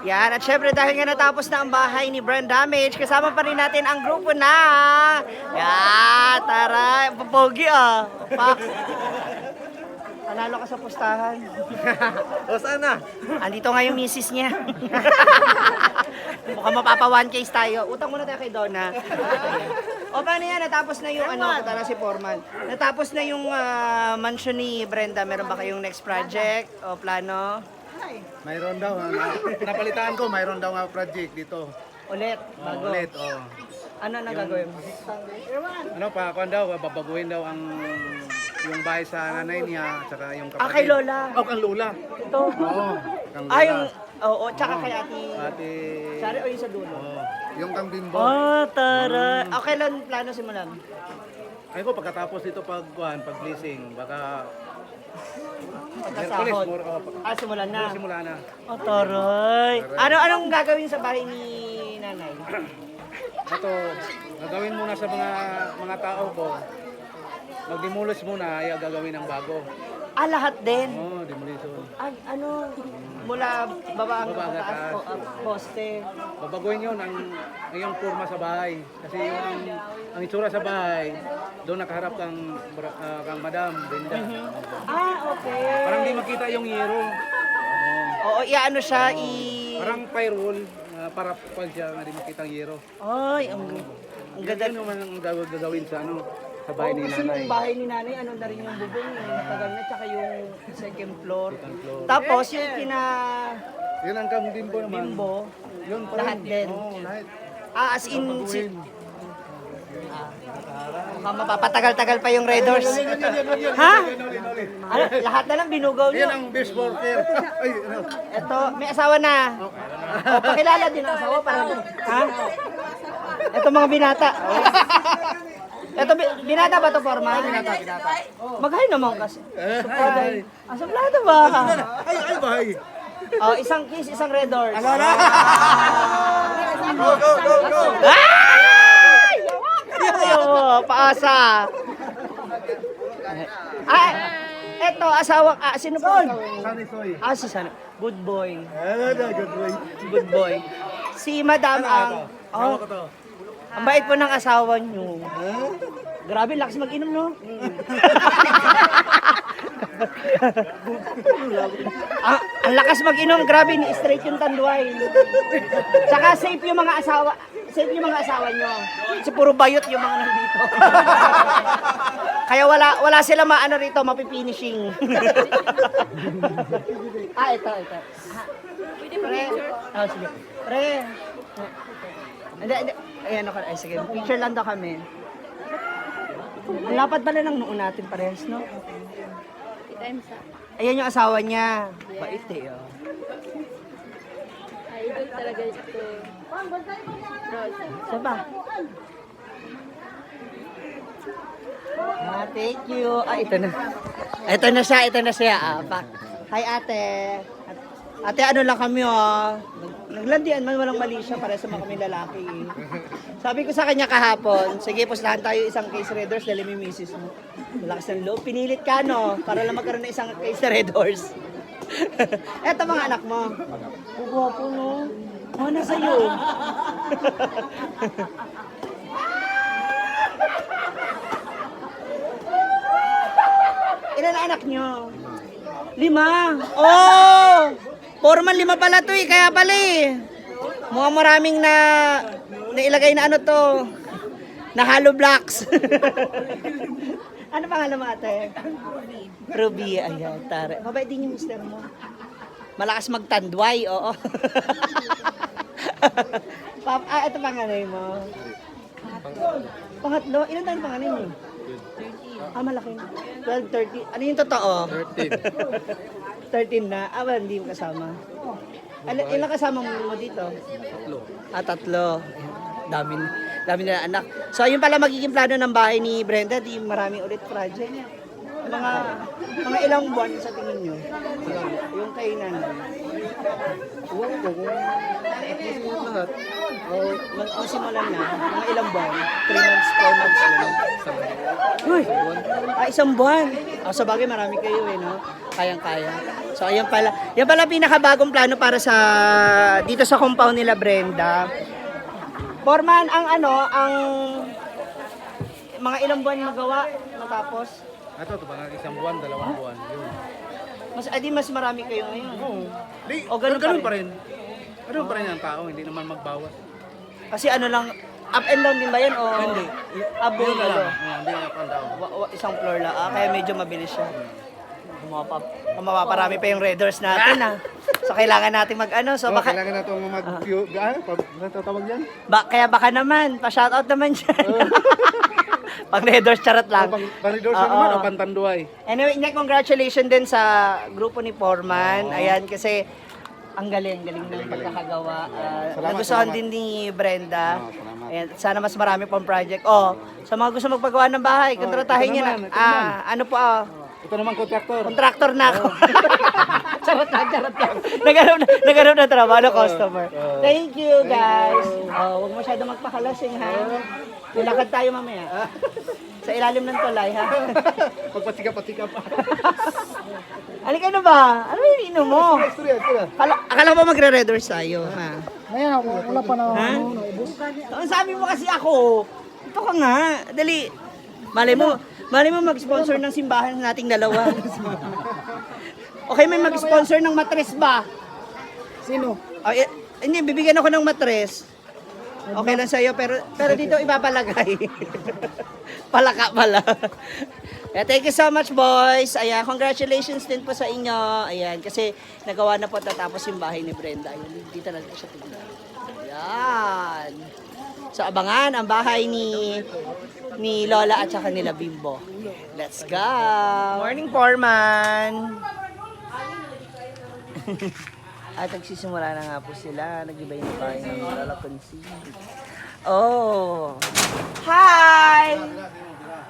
Yan, at syempre dahil nga natapos na ang bahay ni Brand Damage, kasama pa rin natin ang grupo na... Yan, tara, papogi ah. Pak. Panalo ka sa pustahan. O sana? Andito nga yung misis niya. Mukhang mapapa 1K tayo. Utang muna tayo kay Donna. O paano yan? Natapos na yung ano, tara si Foreman. Natapos na yung mansion ni Brenda. Meron ba kayong next project o plano? Mayroon daw. Napalitaan ko, mayroon daw nga project dito. Ulit, bago. Ulit, oh. Ano na gagawin mo? Ano pa, kuan daw, babaguhin daw ang yung bahay sa nanay niya, tsaka yung kapatid. Ah, kay Lola. Oh, kang Lola. Ito. Oo, kang Lola. Ah, yung... Oo, tsaka kay Ate... Ate... Sari o yung sa dulo? Oh, yung kang Bimbo. Oh, tara. Okay lang plano simulan. Ay ko, pagkatapos dito pag blessing, baka... Pagkasahod. oh, Simulan na. simula na. Oh, taray. Anong gagawin sa bahay ni nanay? Ito, gagawin muna sa mga tao ko. Mag-demolish muna, ay gagawin ng bago. Ah, lahat din? Oh, demolition. Ay, ano? Mula baba hanggang Baba hanggang taas taas. po, poste. Babaguhin yun ang yung forma sa bahay. Kasi ang itsura sa bahay, doon nakaharap kang Madam Brenda. Ah, okay. Parang di makita yung yero. Oo, iaano siya, Parang pyrol, para pag siya nga di makita ang yero. Ay, ang ganda. Yan naman ang gagawin sa sa bahay ni Kasi nanay. yung bahay ni nanay, ano na rin yung bubong, matagal na, tsaka yung second floor. Second floor. Tapos yung kina Yun ang kang Bimbo naman. Bimbo, Yun pa lahat din. Oo, lahat. as in, mapapatagal-tagal pa yung Red Doors. Ha? Ano, lahat na lang binugaw Yan nyo. ang best worker. Ay, ano? Ito, may asawa na. O, pakilala din ang asawa para. Ha? Ito mga binata. Ito, binata ba ito, Forma? Binata. Mag-hi naman kasi. Ay, Suplado ba? ay, bahay. Oh, isang kiss, isang Red Doors. Go, go, go, go. Ay! Ayo, paasa. Ay, eto, asawa, sino po? Sunny Soy. Si Sana. Good boy. Good boy. Good boy. Si Madam ang... Asawa ko to. Ang bait po ng asawa niyo. Grabe, lakas mag-inom, no? Ang lakas mag-inom, grabe, ni straight yung tanduay. Tsaka safe yung mga asawa. Safe yung mga asawa nyo. Kasi puro bayot yung mga nandito. Kaya wala sila maano rito, mapifinishing. Ito. Pwede pre. Sige. Pre. Hindi. Ayan ako. Ay, sige. Picture lang daw kami. Ang lapad pala ng noon natin parehas, no? Ayan yung asawa niya. Bait eh, oh. Idol talaga ito. Saan ba? Thank you. Ito na. Ito na siya. Hi, ate. Ate, ano lang kami, oh. Naglandian man, walang mali siya para sa mga kami lalaki. Sabi ko sa kanya kahapon, sige, puslahan tayo isang case Red Doors, dali may misis mo. Malakas ng loob. Pinilit ka, no? Para lang magkaroon ng isang case Red Doors. Eto mga anak mo. Gwapo, no? Ano sa'yo? Ilan ang anak nyo? 5. Oh! Formal 5 pala to eh, kaya pala eh. Mukhang maraming nailagay na ano to. Na hollow blocks. Ano pangalan mo ate? Ruby. Ayan, tara. Mabait din yung mister mo. Malakas magtandway, oo. Ito panganay mo. Pangatlo. Ilan tayo panganay mo? 13. Malaki na. 12, 13. Ano yung totoo? 13. 13 na. Hindi mo kasama. Ilang kasama mo dito? 3. 3. Dami na anak. So, ayun pala magiging plano ng bahay ni Brenda. Di marami ulit project. Mga ilang buwan sa tingin nyo? Yung kay nanay. Lahat. Magsimulan na. Mga ilang buwan? 3 months, 4 months lang. Uy! Isang buwan. Sa bagay marami kayo eh, no? Kayang-kaya. So, ayan pala. Yan pala pinakabagong plano para sa dito sa compound nila Brenda. Foreman, ang mga ilang buwan magawa matapos? Ito, mga isang buwan, 2 buwan. Yun. Mas marami kayo ngayon. Oo. O, ganun pa pa rin. Ganun pa rin ang tao, hindi naman magbawas. Kasi lang, up and down din ba yan? O Hindi. above Yun na lang. ano? Hindi na pa ang tao. Isang floor lang. Kaya medyo mabilis siya. Mapaparami pa yung Raiders natin So kailangan natin So baka kailangan na itong natatawag yan? kaya baka naman, pa-shoutout naman dyan. Pag Raiders, charot lang. Paridor Oo. siya naman, o Pantanduay. Anyway, congratulations din sa grupo ni Foreman. Ayan, kasi ang galing ng pagkakagawa. Nagustuhan din ni Brenda. Salamat. Ayan, sana mas marami pang project. Sa mga gusto magpagawa ng bahay, kontratahin niyo na. naman, ito naman. Ano po, Ito naman kontraktor. contractor na ako. charot lang. Naghanap na trabaho ng customer. Thank you, guys. Huwag masyado magpakalasing, ha? Nilakad tayo mamaya. Sa ilalim ng tulay, ha? Pagpatika-patika pa. Halika na ba? Ano yung ininom mo? Istorya. Akala mo magre-redors tayo, ha? Ngayon, wala pa na. Ha? Ang sabi mo kasi ako, ito ka nga, dali. Malay mo mag-sponsor ng simbahan nating dalawa. Okay, may mag-sponsor ng matres ba? Sino? Hindi, bibigyan ako ng matres. Okay lang sa'yo, pero dito ipapalagay. Palaka pala. Thank you so much, boys. Ayan, congratulations din po sa inyo. Ayan, kasi nagawa na po tatapos yung bahay ni Brenda. Ayan, dito na siya tignan. Ayan. So, abangan ang bahay ni Lola at saka nila Bimbo. Let's go! Morning, Foreman! At nagsisimula na nga po sila. Nag-ibay na tayo ng Lola Consi. Oh! Hi!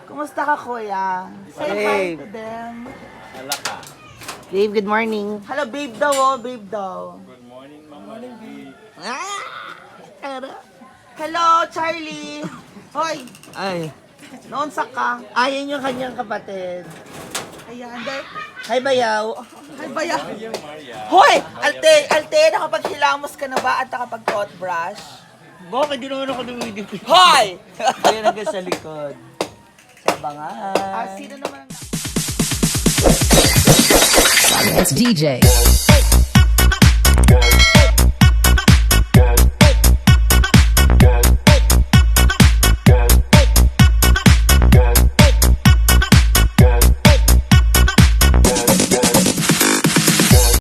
Kumusta ka, kuya? Say hi to them. Babe, good morning. Hello, babe daw, babe daw. Good morning, mama. Hello, Charlie. Hoy. Ay. Noon sa ka. Ayan yung kanyang kapatid. Ayan, Hi, Bayaw. Hi, Baya. Hoy! Alte, nakapaghilamos ka na ba at nakapag-toothbrush? Bakit di naman ako dumidip? Hoy! Ayan hanggang sa likod. Sa bangan. Sino naman? It's DJ.